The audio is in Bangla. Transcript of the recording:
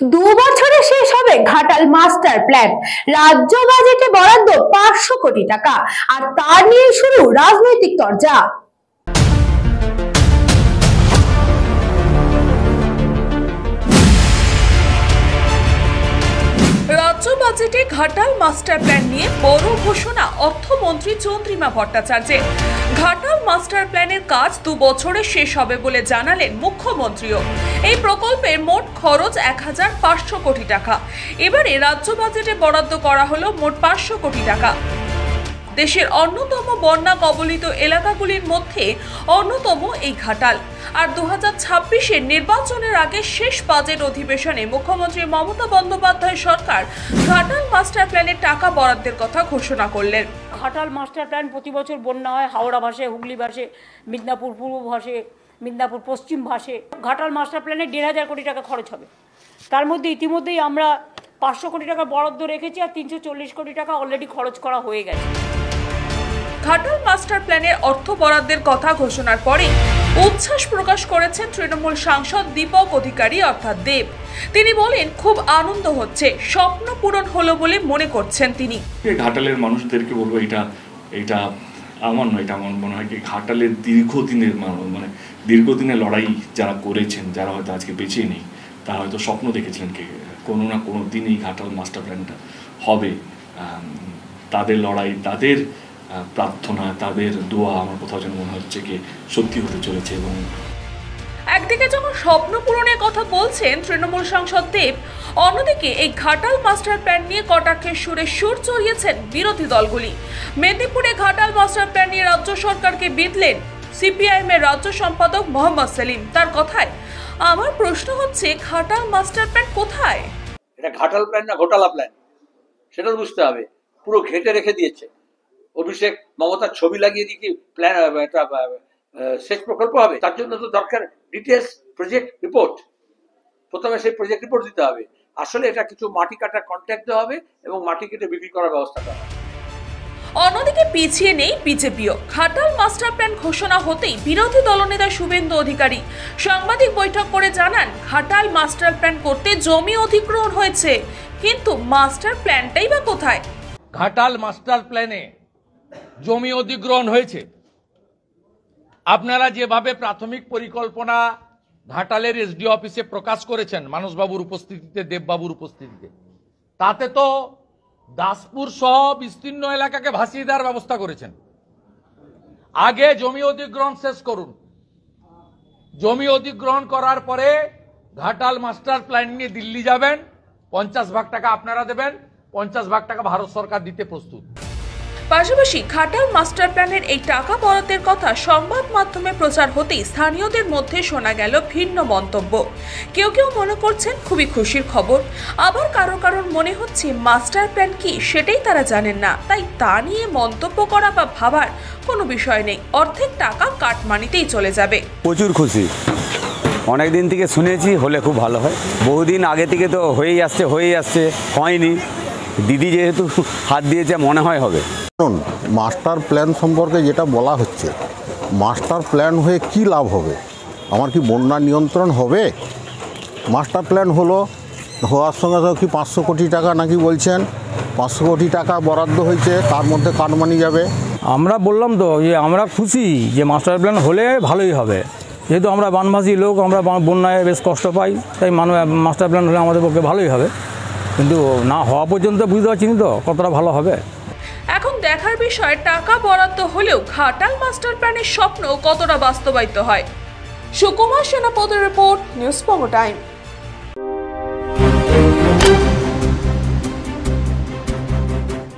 2 বছরে শেষ হবে ঘাটাল মাস্টার প্ল্যান। রাজ্য বাজেটে বরাদ্দ 500 কোটি টাকা, আর তা নিয়ে শুরু রাজনৈতিক চর্চা। রাজ্য বাজেটে ঘাটাল মাস্টার প্ল্যান নিয়ে বড় ঘোষণা অর্থমন্ত্রী চন্দ্রিমা ভট্টাচার্যের। ঘাটাল মাস্টার প্ল্যানের কাজ 2 বছরে শেষ হবে বলে জানালেন মুখ্যমন্ত্রীও। এই প্রকল্পের মোট খরচ 1500 কোটি টাকা। এবারে রাজ্য বাজেটে বরাদ্দ করা হলো মোট 500 কোটি টাকা। দেশের অন্যতম বন্যা কবলিত এলাকাগুলির মধ্যে অন্যতম এই ঘাটাল। আর 2026-এর নির্বাচনের আগে শেষ বাজেট অধিবেশনে মুখ্যমন্ত্রী মমতা বন্দ্যোপাধ্যায় সরকার ঘাটাল মাস্টার প্ল্যানের টাকা বরাদ্দের কথা ঘোষণা করলেন। ঘাটাল মাস্টার প্ল্যান প্রতি বছর বন্যা হয়, হাওড়া ভাসে, হুগলি ভাসে, মিদনাপুর পূর্ব ভাসে, মিদনাপুর পশ্চিম ভাসে। ঘাটাল মাস্টার প্ল্যানে 1500 কোটি টাকা খরচ হবে। তার মধ্যে ইতিমধ্যেই আমরা 500 কোটি টাকা বরাদ্দ রেখেছি, আর 340 কোটি টাকা অলরেডি খরচ করা হয়ে গেছে। ঘাটাল মাস্টার প্ল্যানের অর্থ বরাদ্দের কথা ঘোষণার পরে উচ্ছ্বাস প্রকাশ করেছেন তৃণমূল সাংসদ দীপক অধিকারী অর্থাৎ দেব। তিনি বলেন, খুব আনন্দ হচ্ছে, স্বপ্ন পূরণ হলো বলে মনে করছেন তিনি। ঘাটালের মানুষদেরকে বলবো, এটা আমার নয়, এটা আমার মনে হয় কি ঘাটালের দীর্ঘদিনের লড়াই যারা করেছেন, যারা হয়তো আজকে বেঁচে নেই, তারা হয়তো স্বপ্ন দেখেছিলেন কি কোনো না কোনো দিন এই ঘাটাল মাস্টার প্ল্যানটা হবে। তাদের লড়াই, তাদের প্রার্থনা, তাদের দোয়া আমার কোথাও যেন মনে হচ্ছে কি সত্যি হতে চলেছে। এবং একদিকে যখন স্বপ্ন পূরণের কথা বলছেন তৃণমূল সাংসদ দেব, অন্যদিকে এই ঘাটাল মাস্টার প্ল্যান নিয়ে কটাক্ষের সুরে সুর চড়িয়েছেন বিরোধী দলগুলি। মেদিনীপুরে ঘাটাল মাস্টার প্ল্যান নিয়ে রাজ্য সরকারকে বিঁধলেন সিপিআইএম এর রাজ্য সম্পাদক মোহাম্মদ সেলিম। তার কথায়, আমার প্রশ্ন হচ্ছে, ঘাটাল মাস্টার প্ল্যান কোথায়? এটা ঘাটাল প্ল্যান না ঘোটালা প্ল্যান, সেটা বুঝতে হবে। পুরো ঘেটে রেখে দিয়েছে। অভিষেক মমতার ছবি লাগিয়ে দিয়ে কি প্ল্যান সেচ প্রকল্প হবে? তার জন্য তো দরকার ডিটেলস প্রজেক্ট রিপোর্ট। প্রথমে সেই প্রজেক্ট রিপোর্ট দিতে হবে। আসলে এটা কিছু মাটি কাটার কন্ট্রাক্ট দেওয়া হবে এবং মাটি কেটে বিক্রি করার ব্যবস্থা করা হবে। অন্যদিকে পিছিয়ে নেই বিজেপিও। ঘাটাল মাস্টার প্ল্যান ঘোষণা হতেই বিরোধী দলনেতা শুভেন্দু অধিকারী সাংবাদিক বৈঠক করে জানান, ঘাটাল মাস্টার প্ল্যান করতে জমি অধিগ্রহণ হয়েছে, কিন্তু মাস্টার প্ল্যানটাই বা কোথায়? ঘাটাল মাস্টার প্ল্যানে জমি অধিগ্রহণ হয়েছে। আপনারা যেভাবে প্রাথমিক পরিকল্পনা ঘাটালের এসডিও অফিসে প্রকাশ করেছেন মানসবাবুর উপস্থিতিতে, দেববাবুর উপস্থিতিতে, তাতে তো দাসপুর সহ বিস্তীর্ণ এলাকাকে ভাসিয়ে দেওয়ার ব্যবস্থা করেছেন। আগে জমি অধিগ্রহণ শেষ করুন। জমি অধিগ্রহণ করার পরে ঘাটাল মাস্টার প্ল্যান নিয়ে দিল্লি যাবেন, 50 ভাগ টাকা আপনারা দেবেন, 50 ভাগ টাকা ভারত সরকার দিতে প্রস্তুত। পাশাপাশি ঘাটাল মাস্টার প্ল্যানের এই টাকা বরাদ্দের কথা সংবাদ মাধ্যমে প্রচার হতেই স্থানীয়দের মধ্যে শোনা গেল ভিন্ন মন্তব্য। কেউ কেউ মনে করছেন খুবই খুশির খবর, আবার কারো মনে হচ্ছে মাস্টার প্ল্যান কি সেটাই তারা জানেন না, তাই তা নিয়ে মন্তব্য করা বা ভাবার কোনো বিষয় নেই। অর্ধেক টাকা কাটমানিতেই চলে যাবে। প্রচুর খুশি, অনেক দিন থেকে শুনেছি, হলে খুব ভালো হয়। বহুদিন আগে থেকে তো হয়েই আসছে, হয়নি। দিদি যেহেতু হাত দিয়েছে, মনে হয় হবে। মাস্টার প্ল্যান সম্পর্কে যেটা বলা হচ্ছে, মাস্টার প্ল্যান হয়ে কি লাভ হবে? আমার কি বন্যা নিয়ন্ত্রণ হবে? মাস্টার প্ল্যান হওয়ার সঙ্গে সঙ্গে কি 500 কোটি টাকা নাকি বলছেন, 500 কোটি টাকা বরাদ্দ হয়েছে, তার মধ্যে কাটমানি যাবে। আমরা বললাম তো যে আমরা খুশি যে মাস্টার প্ল্যান হলে ভালোই হবে, যেহেতু আমরা বানভাসী লোক, আমরা বন্যায় বেশ কষ্ট পাই, তাই মাস্টার প্ল্যান হলে আমাদের পক্ষে ভালোই হবে। কিন্তু না হওয়া পর্যন্ত বুঝতে পারছি না তো কতটা ভালো হবে। এখন দেখার বিষয়, টাকা বরাদ্দ হলেও ঘাটাল মাস্টার প্ল্যানের স্বপ্ন কতটা বাস্তবায়িত হয়। সুকুমার সেনাপতির রিপোর্ট, নিউজ বঙ্গ টাইম।